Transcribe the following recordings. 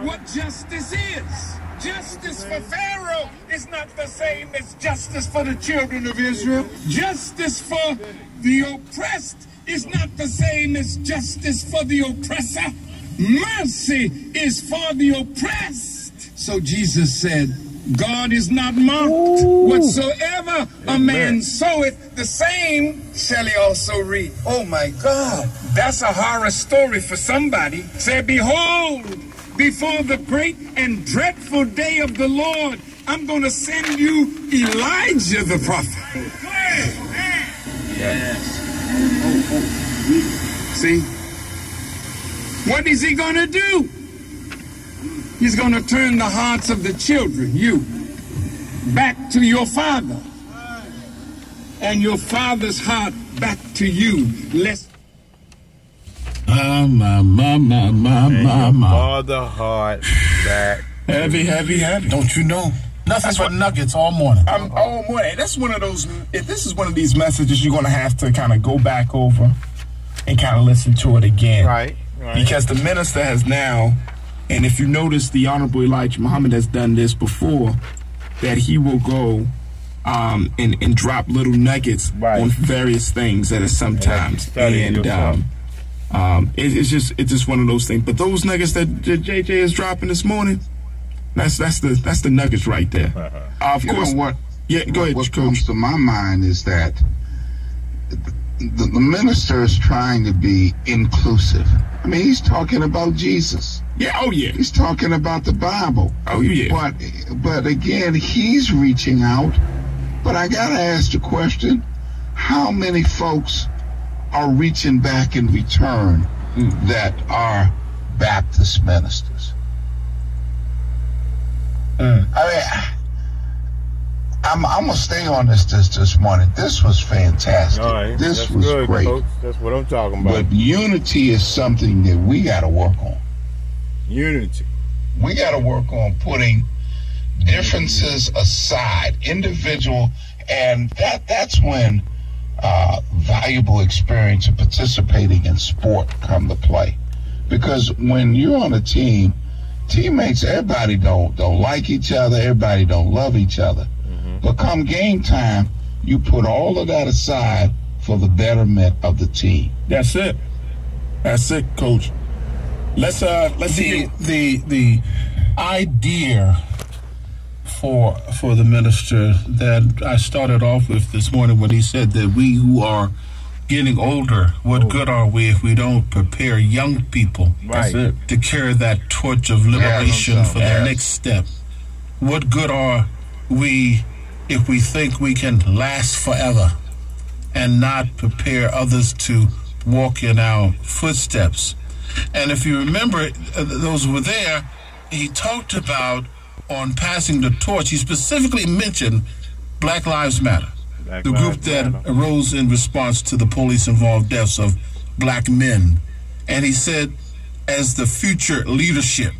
What justice is. Justice for Pharaoh is not the same as justice for the children of Israel. Justice for the oppressed is not the same as justice for the oppressor. Mercy is for the oppressed. So Jesus said, God is not mocked. Whatsoever a man soweth, the same shall he also reap. Oh my God, that's a horror story for somebody. Say, behold, before the great and dreadful day of the Lord, I'm going to send you Elijah the prophet. Yes. See? What is he going to do? He's going to turn the hearts of the children, you, back to your father. And your father's heart back to you. Let's... Father heart back. Heavy. Don't you know? Nothing but nuggets all morning. All morning. That's one of those. This is one of these messages you're going to have to kind of go back over and kind of listen to it again. Right. Because the minister has now, and if you notice, the Honorable Elijah Muhammad has done this before, that he will go and drop little nuggets on various things that are sometimes. It's just one of those things. But those nuggets that JJ is dropping this morning, that's the nuggets right there. Of course. You know what? Yeah, go ahead, What Coach. comes to my mind is that the minister is trying to be inclusive. I mean, he's talking about Jesus. Yeah. Oh yeah. He's talking about the Bible. Oh yeah. But again, he's reaching out. But I gotta ask the question: how many folks are reaching back in return that are Baptist ministers? I mean, I'm gonna stay on this morning. This was fantastic. All right. This was good, great. Coach. That's what I'm talking about. But unity is something that we got to work on. Unity. We got to work on putting differences aside, individual, and that's when valuable experience of participating in sport come to play. Because when you're on a team, teammates, everybody don't like each other, everybody don't love each other. But come game time, you put all of that aside for the betterment of the team. That's it, Coach. Let's see the idea for the minister that I started off with this morning when he said that we who are getting older, what good are we if we don't prepare young people to carry that torch of liberation for the next step? What good are we if we think we can last forever and not prepare others to walk in our footsteps? And if you remember, those who were there, he talked about on passing the torch, he specifically mentioned Black Lives Matter, the group that arose in response to the police-involved deaths of black men. And he said, as the future leadership,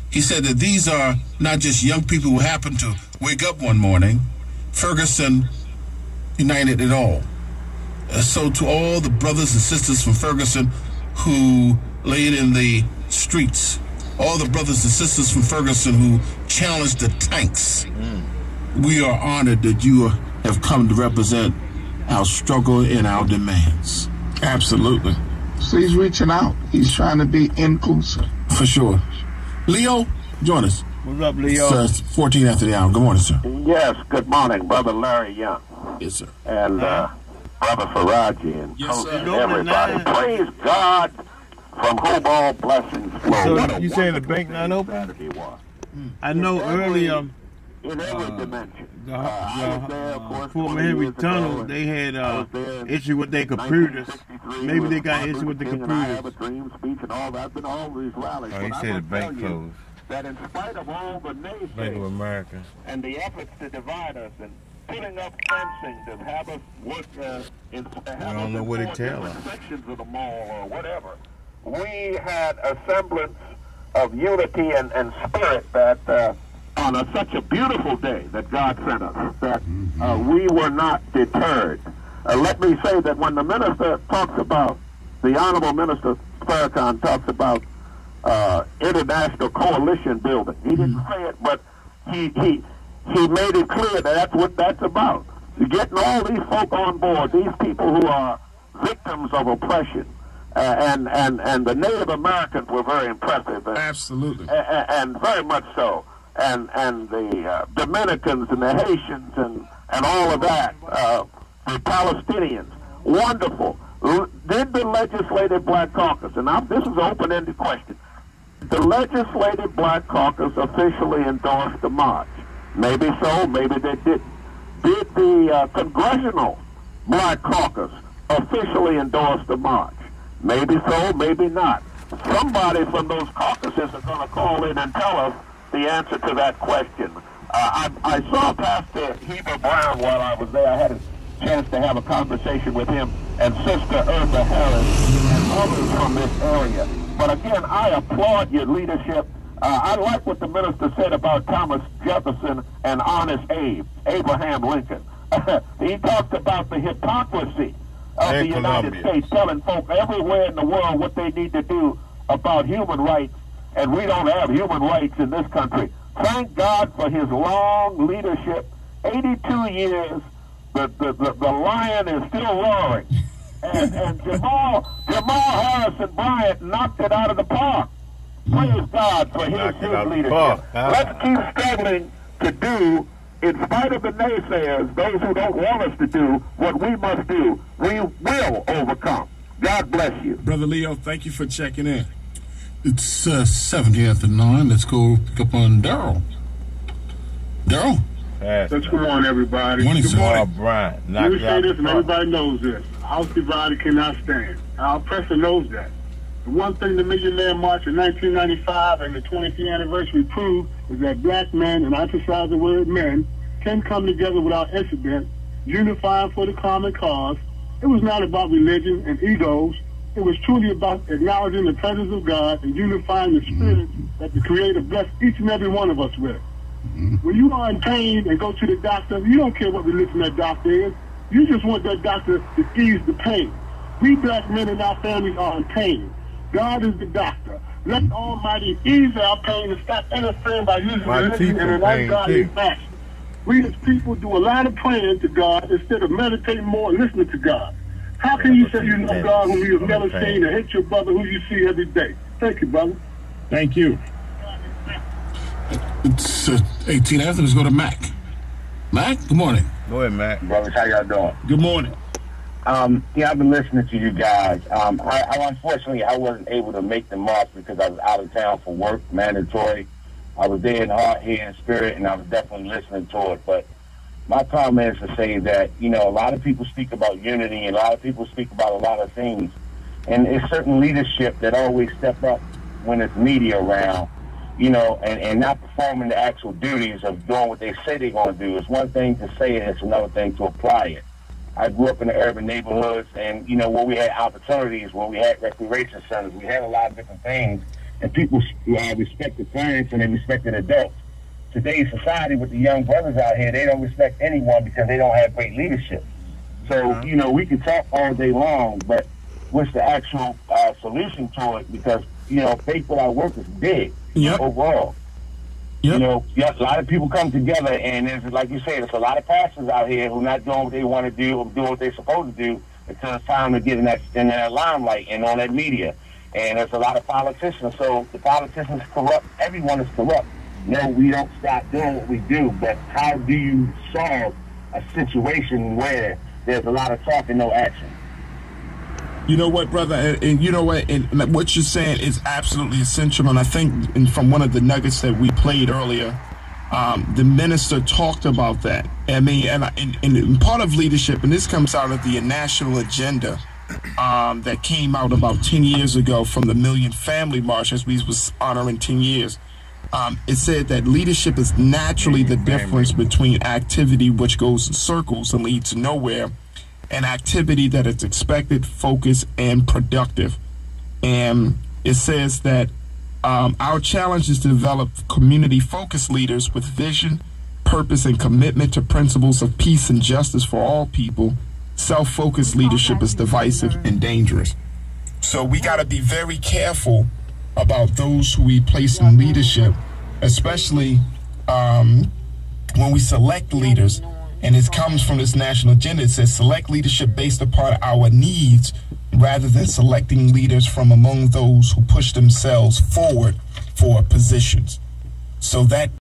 he said that these are not just young people who happen to wake up one morning. Ferguson united it all. So to all the brothers and sisters from Ferguson who laid in the streets, all the brothers and sisters from Ferguson who challenged the tanks, we are honored that you have come to represent our struggle and our demands. Absolutely. So he's reaching out. He's trying to be inclusive. For sure. Leo, join us. What's up, Leo? Sir, 14 after the hour. Good morning, sir. Yes, good morning, Brother Larry Young. Yes, sir. And Brother Faraji and Coach and everybody. Praise God, from whom all blessings flow. So you saying the bank not open? I know earlier in every dimension. Fort Henry Tunnel, they had issue with their computers. Maybe they got issue with the computers. Oh, he said the bank closed. That in spite of all the Bank of America and the efforts to divide us and putting up fencing to have us work in I don't know what it tell us. sections of the mall or whatever, we had a semblance of unity and spirit that on such a beautiful day that God sent us, that we were not deterred. Let me say that when the minister talks about, the Honorable Minister Farrakhan talks about international coalition building. He didn't say it, but he made it clear that that's what that's about. Getting all these folk on board, these people who are victims of oppression, and the Native Americans were very impressive. Absolutely. And very much so. And the Dominicans and the Haitians and all of that, the Palestinians, wonderful. Did the Legislative Black Caucus, and this is an open-ended question, the Legislative Black Caucus officially endorsed the march? Maybe so, maybe they didn't. Did the Congressional Black Caucus officially endorse the march? Maybe so, maybe not. Somebody from those caucuses are going to call in and tell us the answer to that question. I saw Pastor Heber Brown while I was there. I had a chance to have a conversation with him and Sister Eartha Harris and others from this area. But again, I applaud your leadership. I like what the minister said about Thomas Jefferson and Honest Abe, Abraham Lincoln. He talked about the hypocrisy of the United States, telling folk everywhere in the world what they need to do about human rights, and we don't have human rights in this country. Thank God for his long leadership. 82 years, the lion is still roaring. And Jamal Harrison Bryant knocked it out of the park. Praise God for his leadership. Let's keep struggling to do, in spite of the naysayers, those who don't want us to do what we must do. We will overcome. God bless you. Brother Leo, thank you for checking in. It's 70 after 9. Let's go pick up on Daryl. Daryl? Let's go on, everybody. Good morning. Brian. Let me say this, and everybody knows this. A house divided cannot stand. Our oppressor knows that. The one thing the Million Man March in 1995 and the 20th anniversary proved is that black men, and I emphasize the word men, can come together without incident, unifying for the common cause. It was not about religion and egos. It was truly about acknowledging the presence of God and unifying the spirit that the Creator blessed each and every one of us with. When you are in pain and go to the doctor, you don't care what religion that doctor is. You just want that doctor to ease the pain. We black men and our families are in pain. God is the doctor. Let the Almighty ease our pain and stop interfering by using religion in an ungodly fashion. We as people do a lot of praying to God instead of meditating more and listening to God. How can you say you know God when you have never seen or hate your brother who you see every day? Thank you, brother. Thank you. It's 18 after. Let's go to Mac. Mac, good morning. Go ahead, Mac. Brothers, how y'all doing? Good morning. Yeah, I've been listening to you guys. Unfortunately, I wasn't able to make the march because I was out of town for work, mandatory. I was there in heart, head, and spirit, and I was definitely listening to it. But my comment is to say that, you know, a lot of people speak about unity, and a lot of people speak about a lot of things. And it's certain leadership that always step up when it's media around, you know, and not performing the actual duties of doing what they say they're going to do. It's one thing to say it, it's another thing to apply it. I grew up in the urban neighborhoods, and, you know, where we had opportunities, where we had recreation centers, we had a lot of different things, and people respected parents and they respected adults. Today's society with the young brothers out here, they don't respect anyone because they don't have great leadership. So, you know, we can talk all day long, but what's the actual solution to it? Because, you know, faith without work is big overall. You know, a lot of people come together, and there's, like you said, there's a lot of pastors out here who are not doing what they want to do or doing what they're supposed to do until it's time to get in that limelight and on that media. And there's a lot of politicians. So the politicians corrupt. Everyone is corrupt. No, we don't stop doing what we do, but how do you solve a situation where there's a lot of talk and no action? You know what, brother, and you know what, and what you're saying is absolutely essential. And I think from one of the nuggets that we played earlier, the minister talked about that. I mean, and part of leadership, and this comes out of the national agenda that came out about 10 years ago from the Million Family March, as we was honoring 10 years. It said that leadership is naturally the difference between activity which goes in circles and leads nowhere, and activity that is expected, focused, and productive. And it says that our challenge is to develop community-focused leaders with vision, purpose, and commitment to principles of peace and justice for all people. Self-focused leadership is divisive and dangerous. So we got to be very careful about those who we place in leadership, especially when we select leaders. And it comes from this national agenda. It says select leadership based upon our needs rather than selecting leaders from among those who push themselves forward for positions. So that